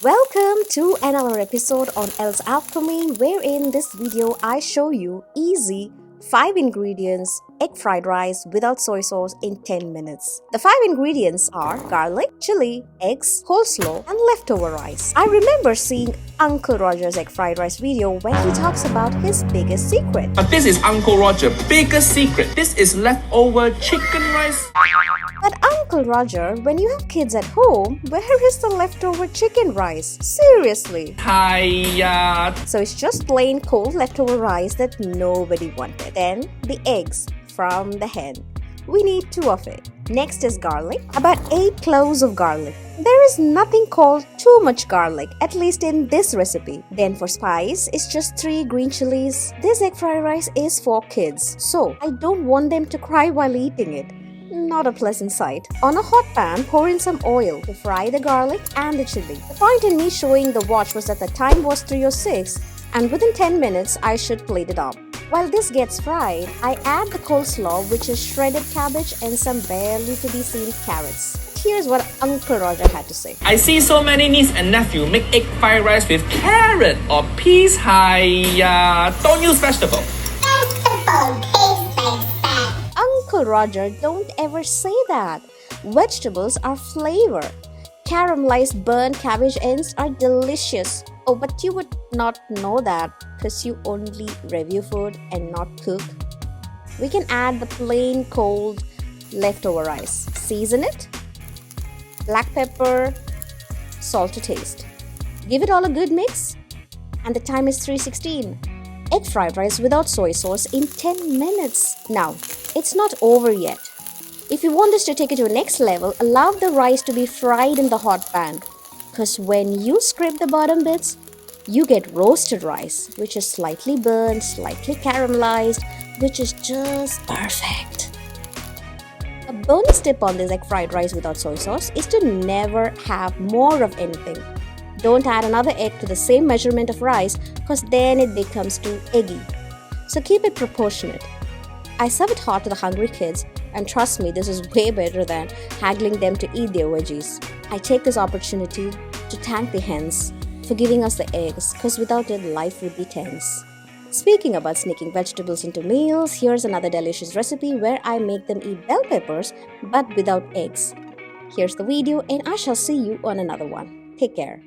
Welcome to another episode on Elle's Alchemy, where in this video I show you easy 5 ingredients egg fried rice without soy sauce in 10 minutes. The 5 ingredients are garlic, chili, eggs, coleslaw, and leftover rice. I remember seeing Uncle Roger's egg fried rice video when he talks about his biggest secret. But this is Uncle Roger's biggest secret. This is leftover chicken rice. But Uncle Roger, when you have kids at home, where is the leftover chicken rice? Seriously. Hiya. So it's just plain cold leftover rice that nobody wanted. Then the eggs from the hen. We need 2 of it. Next is garlic. About 8 cloves of garlic. There is nothing called too much garlic, at least in this recipe. Then for spice, it's just 3 green chilies. This egg fried rice is for kids, so I don't want them to cry while eating it. Not a pleasant sight. On a hot pan, pour in some oil to fry the garlic and the chili. The point in me showing the watch was that the time was 3 or 6, and within 10 minutes I should plate it up. While this gets fried, I add the coleslaw, which is shredded cabbage and some barely to be seen carrots. Here's what Uncle Roger had to say. I see so many niece and nephew make egg fried rice with carrot or peas. Hiya. Don't use vegetable. Uncle Roger, don't ever say that. Vegetables are flavor. Caramelized burnt cabbage ends are delicious. Oh, but you would not know that because you only review food and not cook. We can add the plain cold leftover rice. Season it. Black pepper, salt to taste. Give it all a good mix. And the time is 3:16. Egg fried rice without soy sauce in 10 minutes. Now, it's not over yet. If you want this to take it to the next level, allow the rice to be fried in the hot pan. Because when you scrape the bottom bits, you get roasted rice, which is slightly burnt, slightly caramelized, which is just perfect. A bonus tip on this egg fried rice without soy sauce is to never have more of anything. Don't add another egg to the same measurement of rice because then it becomes too eggy. So keep it proportionate. I serve it hot to the hungry kids, and trust me, this is way better than haggling them to eat their veggies. I take this opportunity to thank the hens for giving us the eggs because without it, life would be tense. Speaking about sneaking vegetables into meals, here's another delicious recipe where I make them eat bell peppers but without eggs. Here's the video and I shall see you on another one. Take care.